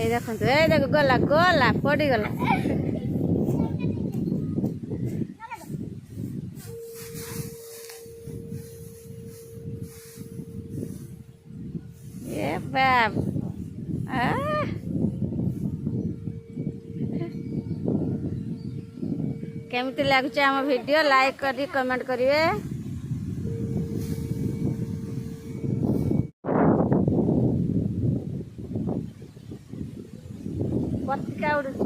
এই দেখুন এই দেখো গলা গলা পড়িগলা ଏ ବାପ କେମିତି ଲାଗୁଛି ଆମ ଭିଡ଼ିଓ ଲାଇକ୍ କରି କମେଣ୍ଟ କରିବେ। ପତିକା ଉଡୁଛି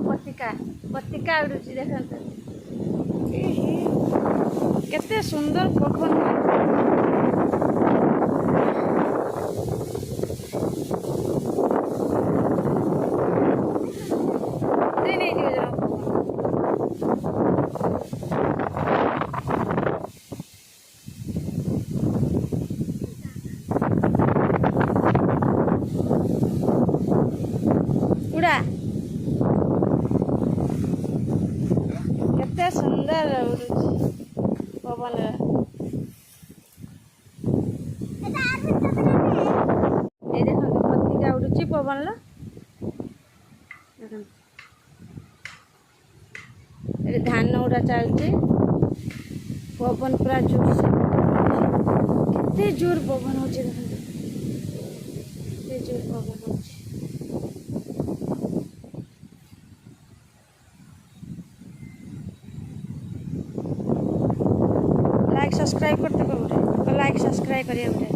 ପତିକା ଉଡୁଛି ଦେଖନ୍ତୁ କେତେ ସୁନ୍ଦର ପବନ उड़ा केते सुंदर पवन ये देखो पत्तिका उड़ुची पवन धान उड़ा चलती पवन पूरा जोर से केते जोर पवन हो जोर पवन हो लाइक सब्सक्राइब करते लाइक सब्सक्राइब करिए।